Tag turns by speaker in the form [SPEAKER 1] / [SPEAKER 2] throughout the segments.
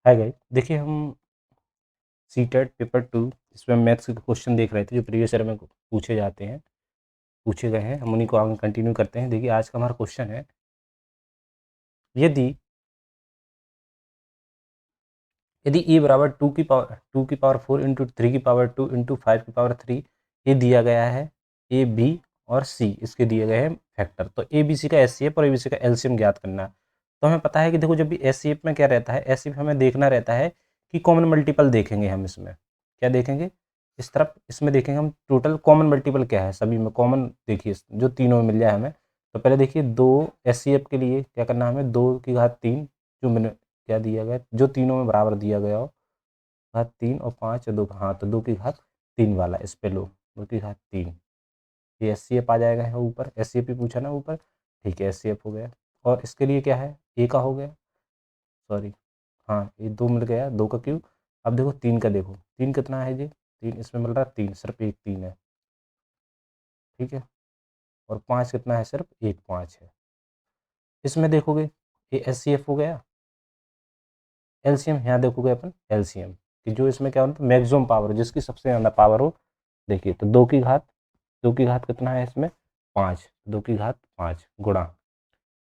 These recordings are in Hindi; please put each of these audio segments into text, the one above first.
[SPEAKER 1] हाय गाइस, देखिए हम सीटेट पेपर 2 इसमें मैथ्स के क्वेश्चन देख रहे थे जो प्रीवियस ईयर में पूछे जाते हैं, पूछे गए हैं। हम उन्हीं को आगे कंटिन्यू करते हैं। देखिए आज का हमारा क्वेश्चन है, यदि यदि ए बराबर 2 की पावर 4 इंटू 3 की पावर 2 इंटू 5 की पावर 3 ये दिया गया है, ए बी और सी इसके दिए गए हैं फैक्टर। तो ए बी सी का एस सी एफ और ए बी सी का एलसीएम ज्ञात करना है। तो हमें पता है कि देखो, जब भी एस सी एफ में क्या रहता है, एस सी एफ हमें देखना रहता है कि कॉमन मल्टीपल देखेंगे हम इसमें। क्या देखेंगे? इस तरफ इसमें देखेंगे हम टोटल कॉमन मल्टीपल क्या है, सभी में कॉमन देखिए जो तीनों में मिल जाए हमें। तो पहले देखिए, दो एस सी एफ के लिए क्या करना है हमें, 2 की घात 3 जो मैंने क्या दिया गया, जो तीनों में बराबर दिया गया हो, घात 3 और 5 और 2। हाँ, तो 2 की घात 3 वाला इस पे लो, 2 की घात 3। ये एस सी एफ आ जाएगा यहाँ ऊपर, एस सी एफ ही पूछा ना ऊपर। ठीक है, एस सी एफ हो गया। और इसके लिए क्या है, ए का हो गया, सॉरी, हाँ ये 2 मिल गया, 2 का क्यूब। अब देखो 3 का, देखो 3 कितना है जी, 3 इसमें मिल रहा है, 3 सिर्फ एक 3 है, ठीक है। और 5 कितना है, सिर्फ एक 5 है। इसमें देखोगे ये एस सी एफ हो गया। एलसीएम यहाँ देखोगे अपन, एलसीएम कि जो इसमें क्या होता है, मैक्सिमम पावर, जिसकी सबसे ज़्यादा पावर हो। देखिए तो 2 की घात कितना है इसमें, 5, 2 की घात 5 गुणा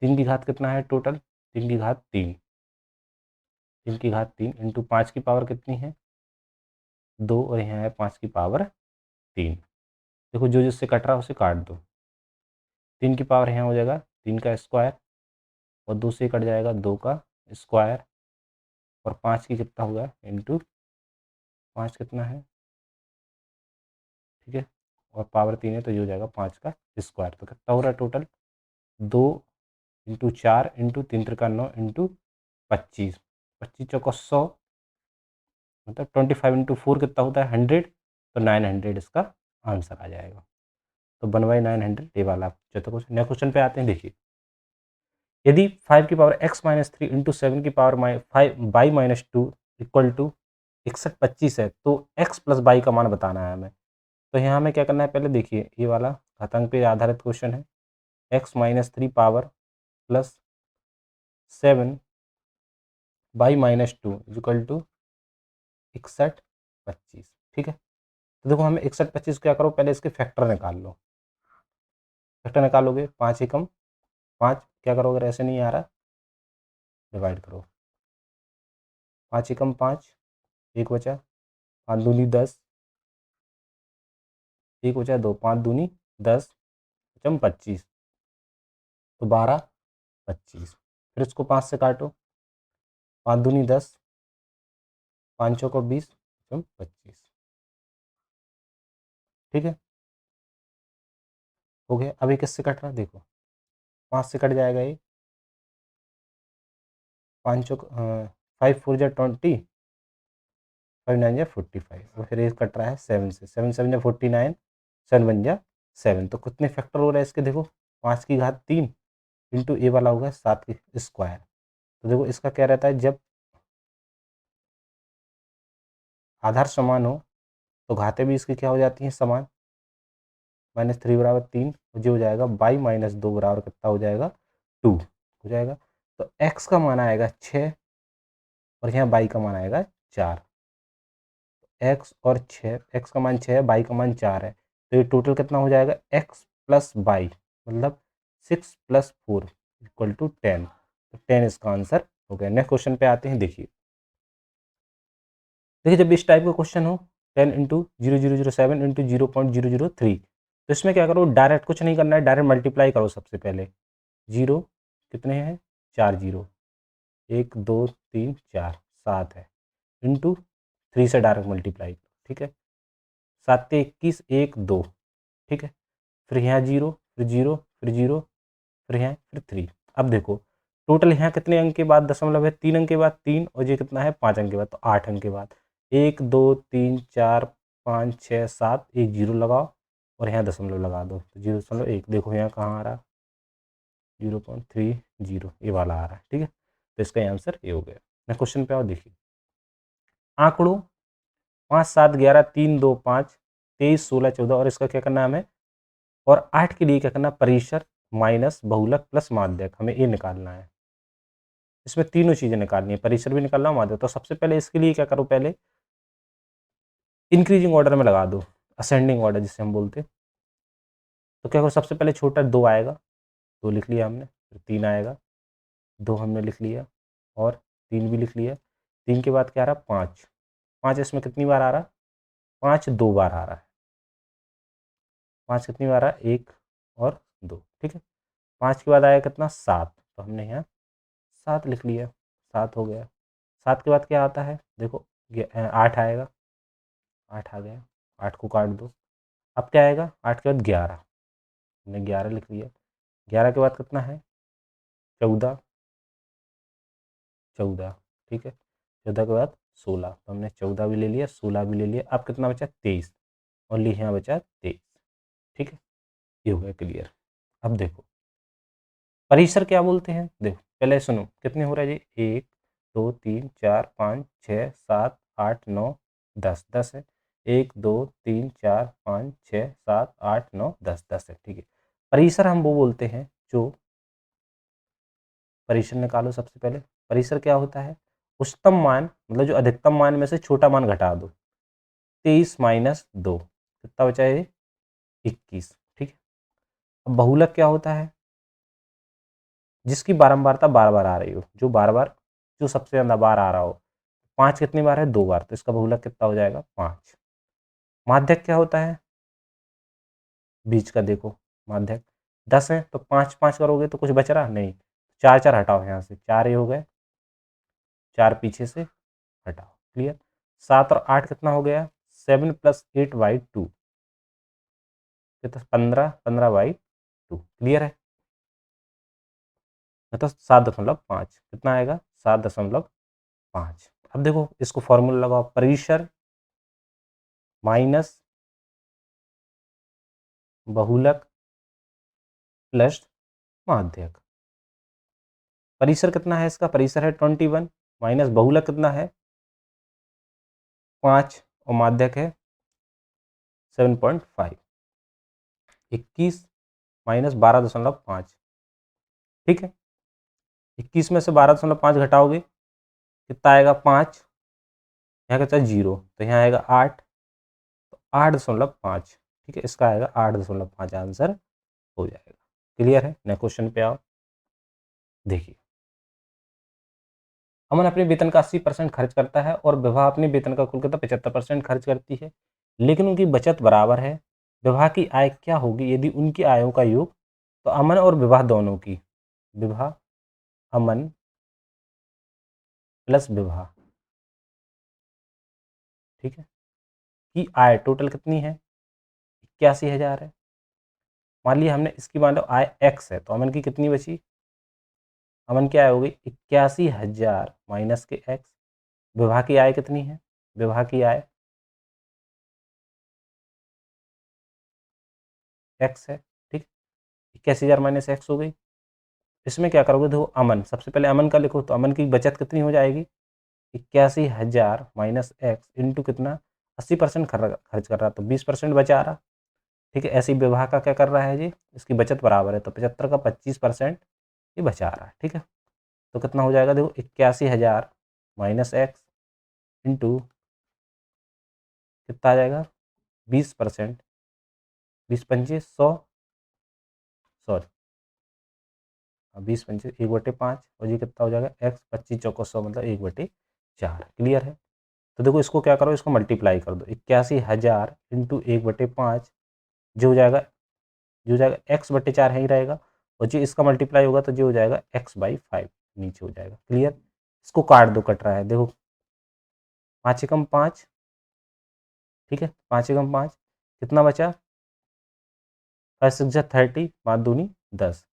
[SPEAKER 1] 3 की घात कितना है टोटल, 3 की घात 3, 3 की घात 3 इंटू 5 की पावर कितनी है, 2, और यहाँ है 5 की पावर 3। देखो जो जिससे कट रहा है उसे काट दो। 3 की पावर यहाँ हो जाएगा 3 का स्क्वायर, और 2 से कट जाएगा 2 का स्क्वायर, और 5 की कितना होगा इंटू 5 कितना है, ठीक है। और पावर 3 है तो ये हो जाएगा 5 का स्क्वायर। तो कितना हो रहा है total, 2 into 4 into 3 Trika 9 into 25, 25 चौका 100, मतलब 25 इंटू 4 कितना होता है, 100। तो 900 इसका आंसर आ जाएगा। तो 1/900 ये वाला चौथा क्वेश्चन। नेक्स्ट क्वेश्चन पे आते हैं। देखिए, यदि 5 की पावर x-3 इंटू 7 की पावर 5/-2 इक्वल टू 6125 है, तो x प्लस बाई का मान बताना है हमें। तो यहाँ हमें क्या करना है, पहले देखिए ये वाला घातांक पे आधारित क्वेश्चन है। x-3 power plus 7/-2 equal to 6125, ठीक है। तो देखो हमें 6125 क्या करो, पहले इसके फैक्टर निकाल लो। फैक्टर निकालोगे, 5 एकम 5 क्या करोगे, अगर ऐसे नहीं आ रहा डिवाइड करो, 5 एकम 5, एक बचा, 5 दूनी 10, एक बचा 2, 5 दूनी 10, पचम 25, तो 12 25। फिर इसको 5 से काटो, 5 दूनी 10, 5 चौको 20, पचम 25, ठीक है। हो गया। अभी किससे कट रहा है, देखो 5 से कट जाएगा ये, 5 चौक 5 4 जा 20, 5 9 जा 45, और फिर ये कट रहा है 7 से, 7 7 जा 49, 7 1 जा 7। तो कितने फैक्टर हो रहा है इसके, देखो 5 की घात 3 इंटू ए वाला होगा 7 की स्क्वायर। तो देखो इसका क्या रहता है, जब आधार समान हो तो घातें भी इसकी क्या हो जाती हैं, समान। -3 बराबर 3, जो हो जाएगा बाई-2 बराबर कितना हो जाएगा, 2 हो जाएगा। तो x का मान आएगा 6, और यहाँ बाई का मान आएगा 4। x और 6, x का मान 6 है, बाई का मान 4 है। तो ये टोटल कितना हो जाएगा, x प्लस बाई, मतलब 6 + 4 इक्वल टू 10। तो 10 इसका आंसर हो गया। नेक्स्ट क्वेश्चन पे आते हैं। देखिए देखिए, जब इस टाइप का क्वेश्चन हो, 10 इंटू 0007 इंटू 0.003, तो इसमें क्या करो, डायरेक्ट कुछ नहीं करना है, डायरेक्ट मल्टीप्लाई करो। सबसे पहले जीरो कितने हैं, 4 जीरो, 1 2 3 4 7 है, इंटू 3 से डायरेक्ट मल्टीप्लाई, ठीक है। 7 × 21 1 2, ठीक है। फिर यहाँ जीरो, फिर जीरो, फिर जीरो, फिर यहाँ फिर 3। अब देखो टोटल यहाँ कितने अंक के बाद दशमलव है, 3 अंक के बाद 3, और ये कितना है, 5 अंक के बाद, तो 8 अंक के बाद 1 2 3 4 5 6 7, एक जीरो लगाओ, और यहाँ दशमलव लगा दो, तो 0.1। देखो यहाँ कहाँ आ रहा, 0.30 ये वाला आ रहा है, ठीक है। तो इसका आंसर ये हो गया। मैं क्वेश्चन पे आओ। देखिए, आंकड़ों 5 7 11 3 2 5 23 16 14, और इसका क्या करना है हमें, और 8 के लिए क्या करना, परिसर माइनस बहुलक प्लस माध्यक, हमें ये निकालना है। इसमें तीनों चीज़ें निकालनी है, परिसर भी निकालना, माध्य। तो सबसे पहले इसके लिए क्या करो, पहले इंक्रीजिंग ऑर्डर में लगा दो, असेंडिंग ऑर्डर जिसे हम बोलते हैं। तो क्या करो, सबसे पहले छोटा 2 आएगा, 2 लिख लिया हमने, फिर 3 आएगा, 2 हमने लिख लिया, और 3 भी लिख लिया। 3 के बाद क्या आ रहा, 5। 5 इसमें कितनी बार आ रहा, 5 2 बार आ रहा है। 5 कितनी बार आ रहा है, 1 और 2, ठीक है। 5 के बाद आया कितना, 7, तो हमने यहाँ 7 लिख लिया, 7 हो गया। 7 के बाद क्या आता है, देखो 8 आएगा, 8 आ गया, 8 को काट दो। अब क्या आएगा, 8 के बाद 11, हमने 11 लिख लिया। 11 के बाद कितना है, 14, 14, ठीक है। 14 के बाद 16, तो हमने 14 भी ले लिया, 16 भी ले लिया। अब कितना बचा, 23, ओनली यहाँ बचा 23, ठीक है। ये हो गया क्लियर। अब देखो परिसर क्या बोलते हैं, देखो पहले सुनो कितने हो रहा है जी, 1 2 3 4 5 6 7 8 9 10, 10 है। 1 2 3 4 5 6 7 8 9 10, 10 है, ठीक है। परिसर हम वो बोलते हैं जो, परिसर निकालो सबसे पहले। परिसर क्या होता है, उच्चतम मान, मतलब जो अधिकतम मान में से छोटा मान घटा दो। 23 माइनस 2 कितना बचा है, 21, ठीक है। अब बहुलक क्या होता है, जिसकी बारंबारता बार बार आ रही हो, जो बार बार, जो सबसे ज़्यादा बार आ रहा हो। 5 कितनी बार है, 2 बार, तो इसका बहुलक कितना हो जाएगा, 5। माध्यक क्या होता है, बीच का देखो, माध्यक 10 है, तो 5 5 करोगे तो कुछ बच रहा नहीं, 4 4 हटाओ यहाँ से, 4 ये हो गए, 4 पीछे से हटाओ, क्लियर। 7 और 8 कितना हो गया, 7 + 8/2, कितना, 15, 15/2, क्लियर है। मतलब 7.5 कितना आएगा, 7.5। अब देखो इसको फॉर्मूला लगाओ, परिसर माइनस बहुलक प्लस माध्यक। परिसर कितना है इसका, परिसर है 21, माइनस बहुलक कितना है 5, और माध्यक है 7.5, 21 माइनस 12.5, ठीक है। 21 में से 12.5 घटाओगे कितना आएगा, 5, यहाँ कितना 0, तो यहाँ आएगा 8, तो 8.5, ठीक है। इसका आएगा 8.5 आंसर हो जाएगा, क्लियर है। नेक्स्ट क्वेश्चन पे आओ, देखिए अमन अपने वेतन का 80% खर्च करता है और विभा अपने वेतन का कुल कितना 75% खर्च करती है, लेकिन उनकी बचत बराबर है। विभा की आय क्या होगी यदि उनकी आयों का योग, तो अमन और विभा दोनों की, विभा, अमन प्लस विभा, ठीक है, की आय टोटल कितनी है, 81,000 है। मान लिया हमने इसकी मान लो आय x है, तो अमन की कितनी बची, अमन की आय हो गई 81,000 माइनस के x। विभा की आय कितनी है, विभा की आय x है, ठीक। 81,000 माइनस x हो गई। इसमें क्या करोगे, देखो अमन, सबसे पहले अमन का लिखो, तो अमन की बचत कितनी हो जाएगी, 81,000 माइनस एक्स इंटू कितना, 80% खर्च कर रहा, तो 20% बचा रहा, ठीक है। ऐसे ही विवाह का क्या कर रहा है जी, इसकी बचत बराबर है, तो 75 का 25% ये बचा रहा है, ठीक है। तो कितना हो जाएगा, देखो 81,000 माइनस एक्स इंटू कितना आ जाएगा, 20%, 20 पंचे 100, सॉरी 20 पंचे 1/5, और ये कितना हो जाएगा, एक्स 25 चौको 100, मतलब 1/4, क्लियर है। तो देखो इसको क्या करो, इसको मल्टीप्लाई कर दो, 81,000 इंटू 1/5, जो हो जाएगा, जो हो जाएगा x/4 है ही रहेगा, और जो इसका मल्टीप्लाई होगा तो जो हो जाएगा x/5 नीचे हो जाएगा, क्लियर। इसको काट दो, कट रहा है, देखो 5 एकम 5, ठीक है, 5 एकम 5 कितना बचा, 5 6 30, 5 दूनी 10,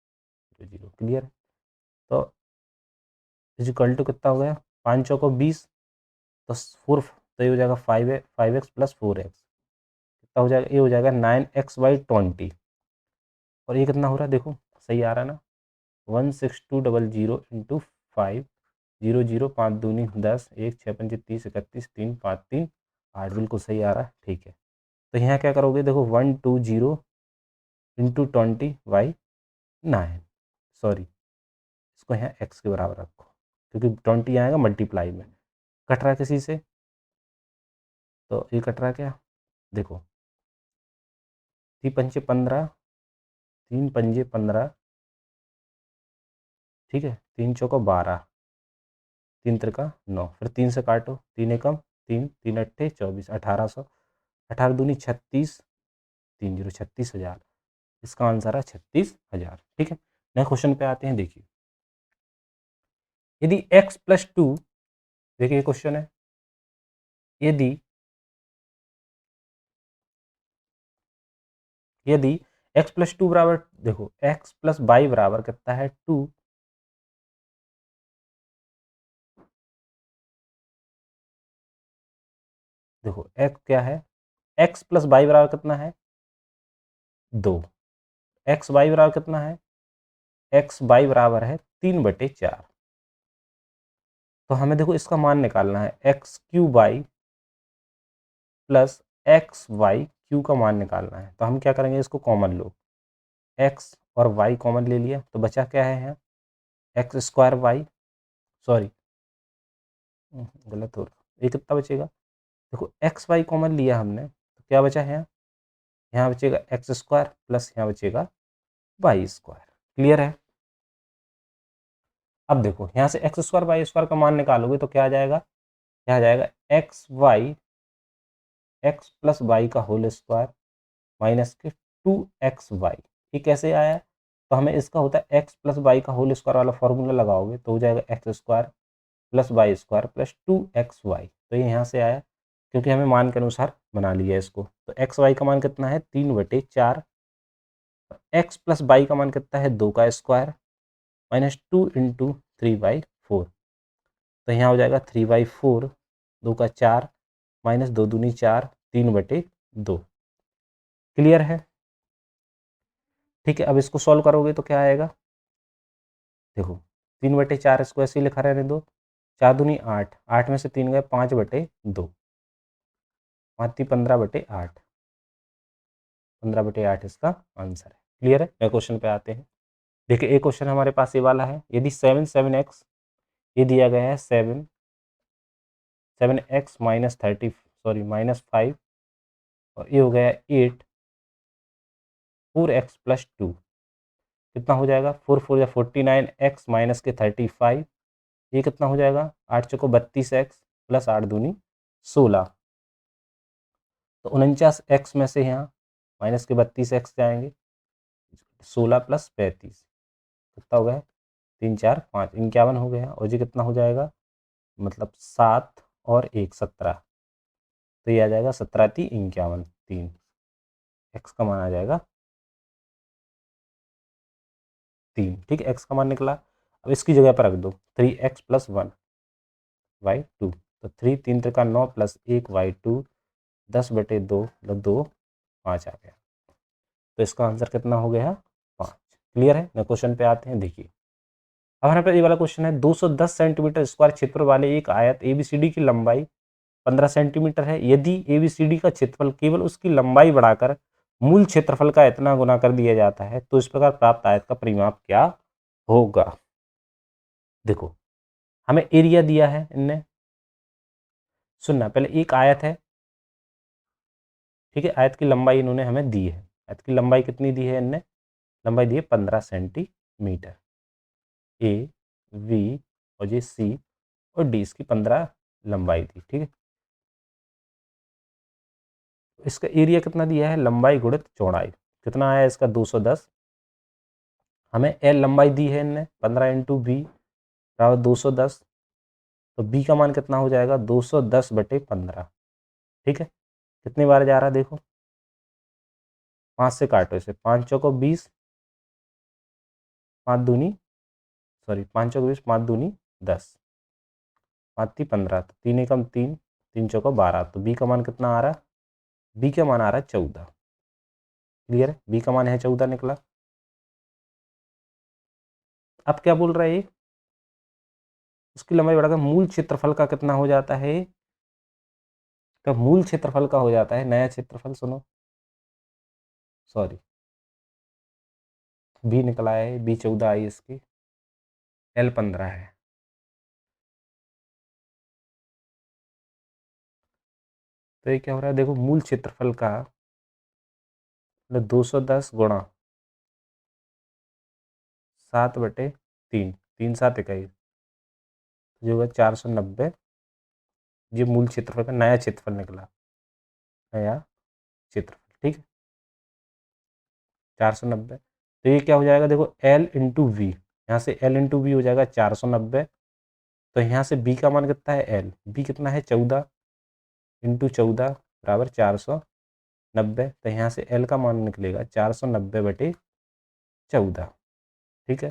[SPEAKER 1] 0, क्लियर है। तो इक्वल टू कितना हो गया, 5 चौको 20, तो 4, तो ये हो जाएगा 5x प्लस 4x, कितना हो जाएगा, ये हो जाएगा 9x/20, और ये कितना हो रहा है, देखो सही आ रहा है ना, 16200 इंटू 5, 0 0, 5 दूनी 10, 1 6 पंजे 30, 31, 3 5 3 8, बिल्कुल सही आ रहा है, ठीक है। तो यहाँ क्या करोगे, देखो 120 इंटू 20/9, सॉरी इसको यहाँ x के बराबर रखो, क्योंकि 20 आएगा मल्टीप्लाई में। कट रहा है किसी से, तो ये कट रहा है क्या, देखो 3 पंचे 15, 3 पंजे 15, ठीक है, 3 चौका 12, 3 त्रिका 9, फिर 3 से काटो, 3 एकम 3, 3 अट्ठे 24, 1800, 18 दूनी 36, 30 36,000। इसका आंसर है 36,000। ठीक है, नए क्वेश्चन पे आते हैं। देखिए यदि x प्लस 2, देखिए क्वेश्चन है, यदि यदि x प्लस 2 बराबर, देखो x प्लस वाई बराबर कितना है 2, देखो x क्या है, x प्लस वाई बराबर कितना है 2, एक्स वाई बराबर कितना है, एक्स वाई बराबर है 3/4। तो हमें देखो इसका मान निकालना है, x cube y plus x y cube का मान निकालना है। तो हम क्या करेंगे, इसको कॉमन लो, एक्स और वाई कॉमन ले लिया, तो बचा क्या है यहाँ, एक्स स्क्वायर वाई, सॉरी गलत हो रहा, ये कितना बचेगा, देखो एक्स वाई कॉमन लिया हमने, तो क्या बचा है यहाँ, यहाँ बचेगा एक्स स्क्वायर प्लस यहाँ बचेगा वाई स्क्वायर। क्लियर है। अब देखो यहाँ से एक्स स्क्वायर वाई स्क्वायर का मान निकालोगे तो क्या आ जाएगा, क्या आ जाएगा, x y x plus y का होल स्क्वायर माइनस के 2xy। ये कैसे आया, तो हमें इसका होता है एक्स प्लस वाई का होल स्क्वायर वाला फॉर्मूला लगाओगे तो हो जाएगा x square plus y square plus 2xy। तो ये यहाँ से आया क्योंकि हमें मान के अनुसार बना लिया इसको। तो एक्स वाई का मान कितना है 3/4, एक्स प्लस वाई का मान कितना है 2 का स्क्वायर माइनस 2 इंटू 3/4। तो यहाँ हो जाएगा 3/4, 2 का 4 माइनस 2 दूनी 4, 3/2। क्लियर है। ठीक है, अब इसको सॉल्व करोगे तो क्या आएगा, देखो 3/4, इसको ऐसे ही लिखा रहने दो, 4 दूनी 8, 8 में से 3 गए 5/2, 15/8, 15/8 इसका आंसर है। क्लियर है। नए क्वेश्चन पे आते हैं। देखिए एक क्वेश्चन हमारे पास ये वाला है, यदि 7x, ये दिया गया है 7x माइनस 30, सॉरी माइनस 5, और ये हो गया 8, 4x प्लस 2, कितना हो जाएगा, 4 4 या 49, x माइनस के 35, ये कितना हो जाएगा, 8 चौको 32x प्लस 8 दूनी 16, तो 49x में से यहाँ माइनस के 32x जाएंगे, 16 प्लस 35 कितना हो गया, 3 4 5 51 हो गया, और जी कितना हो जाएगा, मतलब 7 और 1 17, तो ये आ जाएगा 17 × 3 51, 3, एक्स का मान आ जाएगा 3। ठीक है, एक्स का मान निकला। अब इसकी जगह पर रख दो 3x प्लस 1 y2, तो 3 3 त्रिका 9 प्लस 1 y2, 10/2 मतलब 2 5 आ गया। तो इसका आंसर कितना हो गया, 5। क्लियर है। न क्वेश्चन पे आते हैं। देखिए अब हमारे पास ये वाला क्वेश्चन है, 210 सेंटीमीटर स्क्वायर क्षेत्र वाले एक आयत एबीसीडी की लंबाई 15 सेंटीमीटर है। यदि एबीसीडी का क्षेत्रफल केवल उसकी लंबाई बढ़ाकर मूल क्षेत्रफल का इतना गुना कर दिया जाता है तो इस प्रकार प्राप्त आयत का परिमाप क्या होगा। देखो हमें एरिया दिया है इनने, सुनना पहले, एक आयत है, ठीक है, आयत की लंबाई इन्होंने हमें दी है, आयत की लंबाई कितनी दी है इनने, लंबाई दी है 15 सेंटीमीटर, ए बी और ये सी और डी इसकी 15 लंबाई थी। ठीक है, इसका एरिया कितना दिया है, लंबाई गुणित चौड़ाई, कितना आया इसका 210, हमें एल लंबाई दी है इनने 15 इंटू बी बराबर 210, तो बी का मान कितना हो जाएगा 210/15। ठीक है, कितनी बार जा रहा है देखो, 5 से काटो इसे, 5 चौको 20, 5 दूनी, सॉरी 5 चौको 20, 5 दूनी 10, 5 × 15, तो 3 एकम 3, 3 चौको 12, तो बी का मान कितना आ रहा है, बी का मान आ रहा है 14। क्लियर है, बी का मान है 14 निकला। अब क्या बोल रहा है ये, उसकी लंबाई बढ़ाकर मूल क्षेत्रफल का कितना हो जाता है, तो मूल क्षेत्रफल का हो जाता है नया क्षेत्रफल, सुनो सॉरी बी निकला है, बी 14 आई, इसकी एल 15 है, तो ये क्या हो रहा है, देखो मूल क्षेत्रफल का मतलब 210 गुणा 7/3, 3×7=21, जो होगा 490। ये मूल क्षेत्रफल का नया क्षेत्रफल निकला, नया क्षेत्रफल, ठीक है 490। तो ये क्या हो जाएगा, देखो L/V, यहाँ से L/V हो जाएगा 490। तो यहाँ से B का मान कितना है, L, B कितना है 14 × 14 बराबर 490। तो यहाँ से L का मान निकलेगा 490/14, ठीक है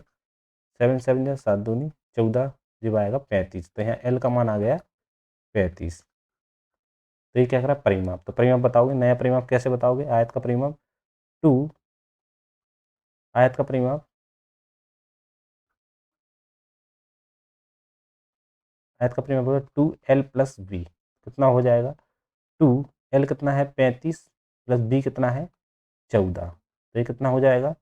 [SPEAKER 1] 7 7 या 7 दूनी 14, जब आएगा 35। तो यहाँ L का मान आ गया 35। तो ये क्या करा, परिमाप। तो परिमाप बताओगे, नया परिमाप कैसे बताओगे, आयत का परिमाप 2, आयत का परिमाप, आयत का परिमाप होगा 2L+V, कितना हो जाएगा 2L कितना है 35 प्लस B कितना है 14। तो ये कितना हो जाएगा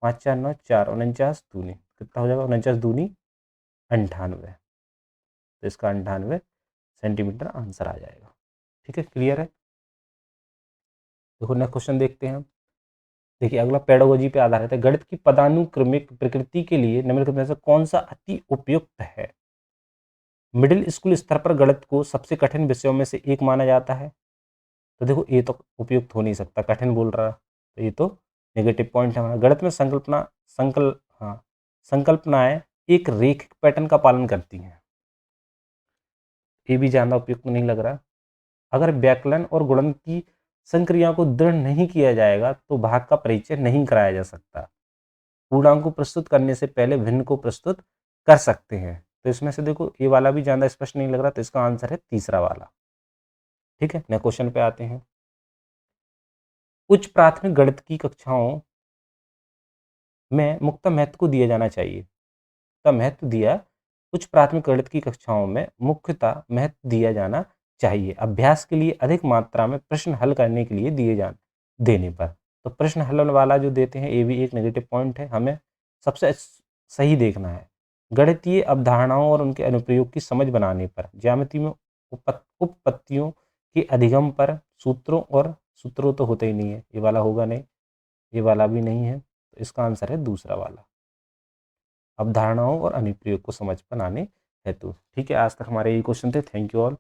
[SPEAKER 1] 5 4 9 4, 49 दूनी कितना हो जाएगा, 49 दूनी 98। तो इसका 98 सेंटीमीटर आंसर आ जाएगा, ठीक है क्लियर है। देखो नेक्स्ट क्वेश्चन देखते हैं हम। देखिए अगला पेडागोजी पे आधारित है। गणित की पदानुक्रमिक प्रकृति के लिए निम्नलिखित में से कौन सा अति उपयुक्त है। मिडिल स्कूल स्तर पर गणित को सबसे कठिन विषयों में से एक माना जाता है। तो देखो ये तो उपयुक्त हो नहीं सकता, कठिन बोल रहा है, तो ये तो नेगेटिव पॉइंट है हमारा। गणित में संकल्पनाएं एक रेखिक पैटर्न का पालन करती हैं, ये भी ज़्यादा उपयुक्त नहीं लग रहा। अगर व्याकलन और गुणन की संक्रिया को दृढ़ नहीं किया जाएगा तो भाग का परिचय नहीं कराया जा सकता। पूर्णांक को प्रस्तुत करने से पहले भिन्न को प्रस्तुत कर सकते हैं। तो इसमें से देखो ये वाला भी ज़्यादा स्पष्ट नहीं लग रहा, तो इसका आंसर है तीसरा वाला, ठीक है। नेक्स्ट क्वेश्चन पे आते हैं। उच्च प्राथमिक गणित की कक्षाओं में मुक्त महत्व को दिया जाना चाहिए, का महत्व दिया, उच्च प्राथमिक गणित की कक्षाओं में मुख्यतः महत्व दिया जाना चाहिए अभ्यास के लिए अधिक मात्रा में प्रश्न हल करने के लिए देने पर। तो प्रश्न हल वाला जो देते हैं ये भी एक नेगेटिव पॉइंट है, हमें सबसे सही देखना है। गणितीय अवधारणाओं और उनके अनुप्रयोग की समझ बनाने पर, ज्यामिति में उपपत्तियों के अधिगम पर, सूत्रों तो होते ही नहीं है, ये वाला होगा नहीं, ये वाला भी नहीं है। तो इसका आंसर है दूसरा वाला, अवधारणाओं और अनुप्रयोग को समझ बनाने हेतु, ठीक है। आज तक हमारे ये क्वेश्चन थे। Thank you all.